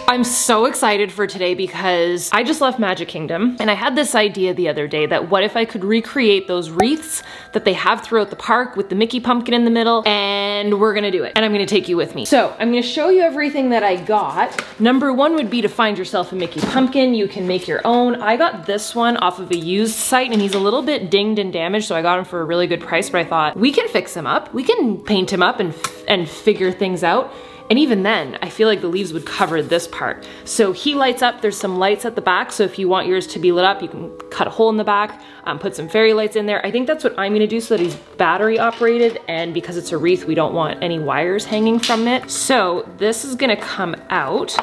I'm so excited for today because I just left Magic Kingdom and I had this idea the other day that what if I could recreate those wreaths that they have throughout the park with the Mickey pumpkin in the middle, and we're gonna do it. And I'm gonna take you with me. So I'm gonna show you everything that I got. Number one would be to find yourself a Mickey pumpkin. You can make your own. I got this one off of a used site and he's a little bit dinged and damaged, so I got him for a really good price, but I thought we can fix him up. We can paint him up and figure things out. And even then, I feel like the leaves would cover this part. So he lights up, there's some lights at the back, so if you want yours to be lit up, you can cut a hole in the back, put some fairy lights in there. I think that's what I'm gonna do so that he's battery operated, and because it's a wreath, we don't want any wires hanging from it. So this is gonna come out,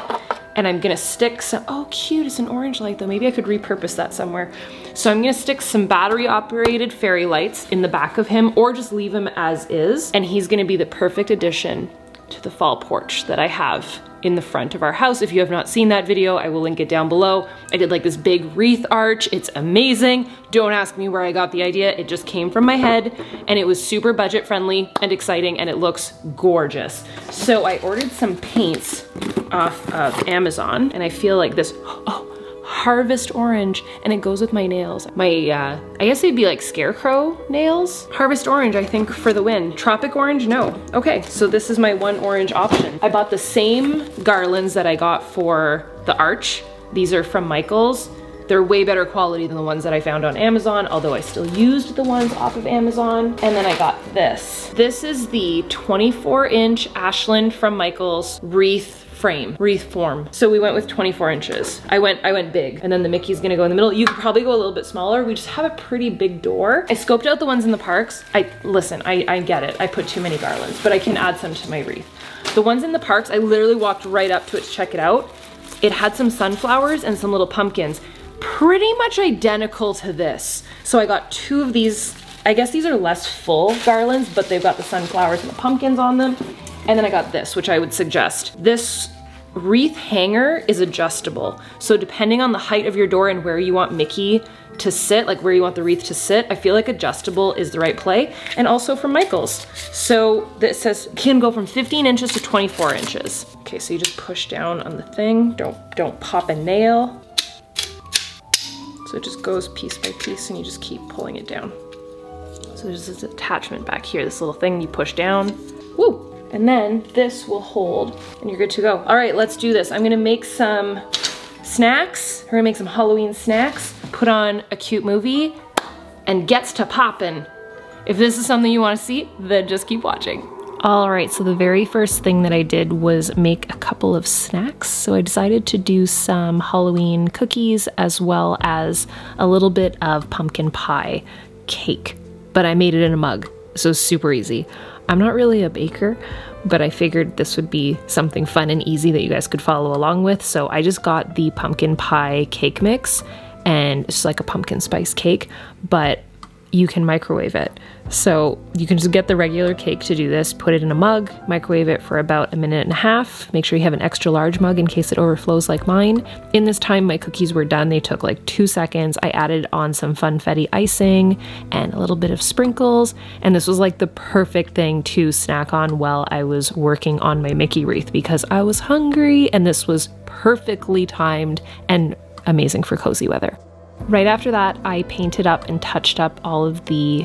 and I'm gonna stick some, oh cute, it's an orange light though. Maybe I could repurpose that somewhere. So I'm gonna stick some battery operated fairy lights in the back of him, or just leave him as is, and he's gonna be the perfect addition to the fall porch that I have in the front of our house. If you have not seen that video, I will link it down below. I did like this big wreath arch. It's amazing. Don't ask me where I got the idea. It just came from my head and it was super budget friendly and exciting and it looks gorgeous. So I ordered some paints off of Amazon and I feel like this, oh, Harvest Orange, and it goes with my nails. My, I guess they'd be like scarecrow nails. Harvest Orange, I think, for the win. Tropic Orange, no. Okay, so this is my one orange option. I bought the same garlands that I got for the arch. These are from Michael's. They're way better quality than the ones that I found on Amazon, although I still used the ones off of Amazon. And then I got this. This is the 24-inch Ashland from Michael's wreath form. So we went with 24 inches. I went big, and then the Mickey's gonna go in the middle. You could probably go a little bit smaller. We just have a pretty big door. I scoped out the ones in the parks. Listen, I get it. I put too many garlands, but I can add some to my wreath. The ones in the parks, I literally walked right up to it to check it out. It had some sunflowers and some little pumpkins, pretty much identical to this. So I got two of these. I guess these are less full garlands, but they've got the sunflowers and the pumpkins on them. And then I got this, which I would suggest. This wreath hanger is adjustable. So depending on the height of your door and where you want Mickey to sit, like where you want the wreath to sit, I feel like adjustable is the right play. And also from Michael's. So this says can go from 15 inches to 24 inches. Okay, so you just push down on the thing. Don't pop a nail. So it just goes piece by piece and you just keep pulling it down. So there's this attachment back here, this little thing you push down. Woo! And then this will hold and you're good to go. All right, let's do this. I'm gonna make some snacks. We're gonna make some Halloween snacks, put on a cute movie, and gets to poppin'. If this is something you wanna see, then just keep watching. All right, so the very first thing that I did was make a couple of snacks. So I decided to do some Halloween cookies as well as a little bit of pumpkin pie cake, but I made it in a mug, so super easy. I'm not really a baker, but I figured this would be something fun and easy that you guys could follow along with. So I just got the pumpkin pie cake mix, and it's like a pumpkin spice cake, but you can microwave it. So you can just get the regular cake to do this, put it in a mug, microwave it for about a minute and a half. Make sure you have an extra large mug in case it overflows like mine. In this time my cookies were done. They took like 2 seconds. I added on some funfetti icing and a little bit of sprinkles. And this was like the perfect thing to snack on while I was working on my Mickey wreath because I was hungry, and this was perfectly timed and amazing for cozy weather. Right after that, I painted up and touched up all of the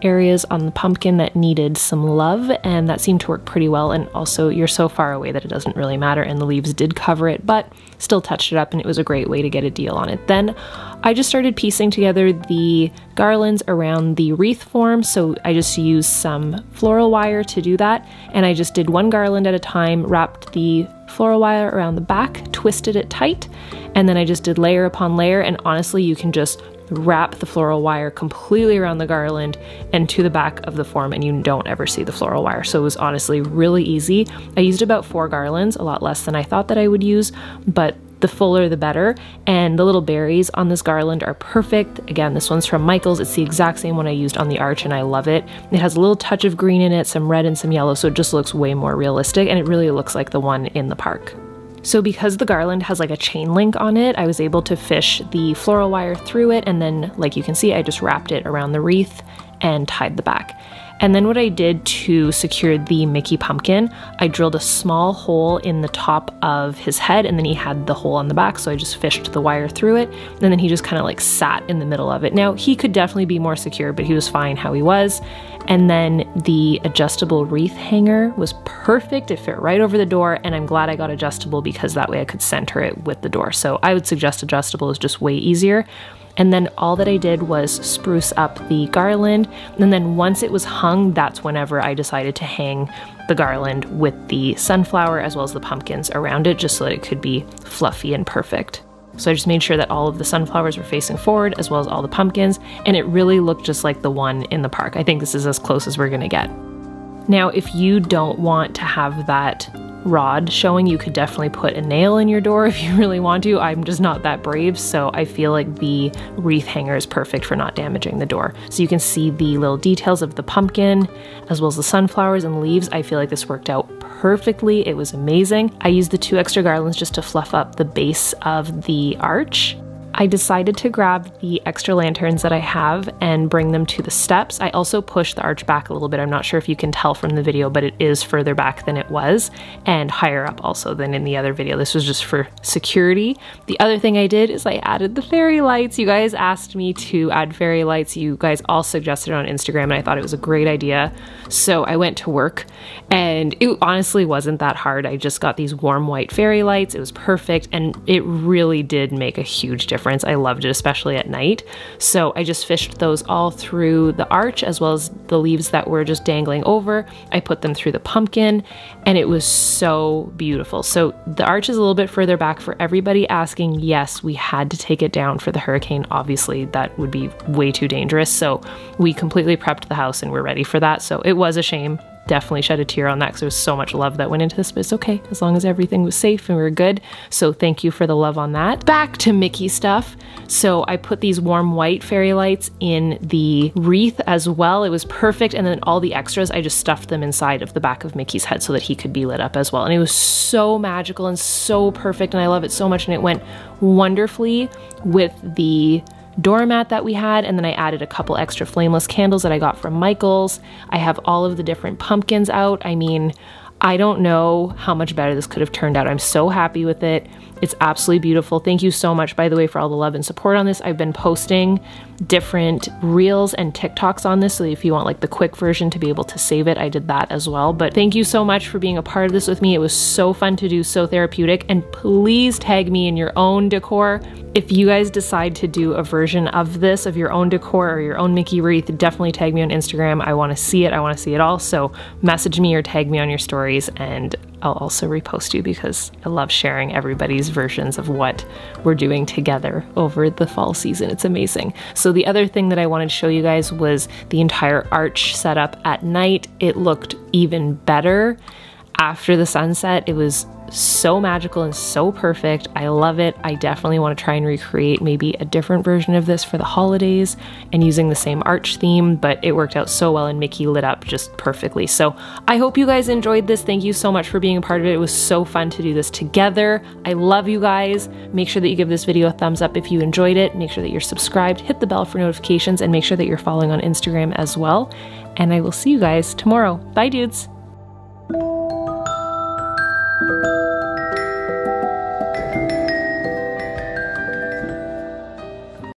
areas on the pumpkin that needed some love, and that seemed to work pretty well. And also, you're so far away that it doesn't really matter, and the leaves did cover it, but still touched it up, and it was a great way to get a deal on it. Then I just started piecing together the garlands around the wreath form, so I just used some floral wire to do that, and I just did one garland at a time, wrapped the floral wire around the back, twisted it tight, and then I just did layer upon layer. And honestly, you can just wrap the floral wire completely around the garland and to the back of the form, and you don't ever see the floral wire. So it was honestly really easy. I used about 4 garlands, a lot less than I thought that I would use, but the fuller the better. And the little berries on this garland are perfect. Again, this one's from Michael's. It's the exact same one I used on the arch, and I love it. It has a little touch of green in it, some red and some yellow, so it just looks way more realistic, and it really looks like the one in the park. So because the garland has like a chain link on it, I was able to fish the floral wire through it, and then like you can see, I just wrapped it around the wreath and tied the back. And then what I did to secure the Mickey pumpkin, I drilled a small hole in the top of his head, and then he had the hole on the back, so I just fished the wire through it, and then he just kind of like sat in the middle of it. Now, he could definitely be more secure, but he was fine how he was. And then the adjustable wreath hanger was perfect. It fit right over the door, and I'm glad I got adjustable because that way I could center it with the door. So I would suggest adjustable is just way easier. And then all that I did was spruce up the garland. And then once it was hung, that's whenever I decided to hang the garland with the sunflower as well as the pumpkins around it, just so that it could be fluffy and perfect. So I just made sure that all of the sunflowers were facing forward as well as all the pumpkins, and it really looked just like the one in the park. I think this is as close as we're gonna get. Now, if you don't want to have that rod showing, you could definitely put a nail in your door if you really want to. I'm just not that brave, so I feel like the wreath hanger is perfect for not damaging the door. So you can see the little details of the pumpkin as well as the sunflowers and leaves. I feel like this worked out perfectly. It was amazing. I used the 2 extra garlands just to fluff up the base of the arch. I decided to grab the extra lanterns that I have and bring them to the steps. I also pushed the arch back a little bit. I'm not sure if you can tell from the video, but it is further back than it was, and higher up also than in the other video. This was just for security. The other thing I did is I added the fairy lights. You guys asked me to add fairy lights. You guys all suggested it on Instagram, and I thought it was a great idea. So I went to work, and it honestly wasn't that hard. I just got these warm white fairy lights. It was perfect, and it really did make a huge difference. I loved it, especially at night. So I just fished those all through the arch as well as the leaves that were just dangling over. I put them through the pumpkin, and it was so beautiful. So the arch is a little bit further back. For everybody asking, yes, we had to take it down for the hurricane. Obviously, that would be way too dangerous. So we completely prepped the house and we're ready for that. So it was a shame. Definitely shed a tear on that because there was so much love that went into this, but it's okay as long as everything was safe and we were good. So thank you for the love on that. Back to Mickey stuff. So I put these warm white fairy lights in the wreath as well. It was perfect. And then all the extras, I just stuffed them inside of the back of Mickey's head so that he could be lit up as well. And it was so magical and so perfect, and I love it so much, and it went wonderfully with the doormat that we had, and then I added a couple extra flameless candles that I got from Michael's. I have all of the different pumpkins out. I mean, I don't know how much better this could have turned out. I'm so happy with it. It's absolutely beautiful. Thank you so much, by the way, for all the love and support on this. I've been posting different reels and TikToks on this, so if you want like the quick version to be able to save it, I did that as well. But thank you so much for being a part of this with me. It was so fun to do, so therapeutic, and please tag me in your own decor. If you guys decide to do a version of this, of your own decor or your own Mickey wreath, definitely tag me on Instagram. I want to see it. I want to see it all. So message me or tag me on your stories, and I'll also repost you because I love sharing everybody's versions of what we're doing together over the fall season. It's amazing. So the other thing that I wanted to show you guys was the entire arch setup at night. It looked even better after the sunset. It was so magical and so perfect. I love it. I definitely want to try and recreate maybe a different version of this for the holidays and using the same arch theme, but it worked out so well and Mickey lit up just perfectly. So I hope you guys enjoyed this. Thank you so much for being a part of it. It was so fun to do this together. I love you guys. Make sure that you give this video a thumbs up if you enjoyed it. Make sure that you're subscribed, hit the bell for notifications, and make sure that you're following on Instagram as well. And I will see you guys tomorrow. Bye, dudes.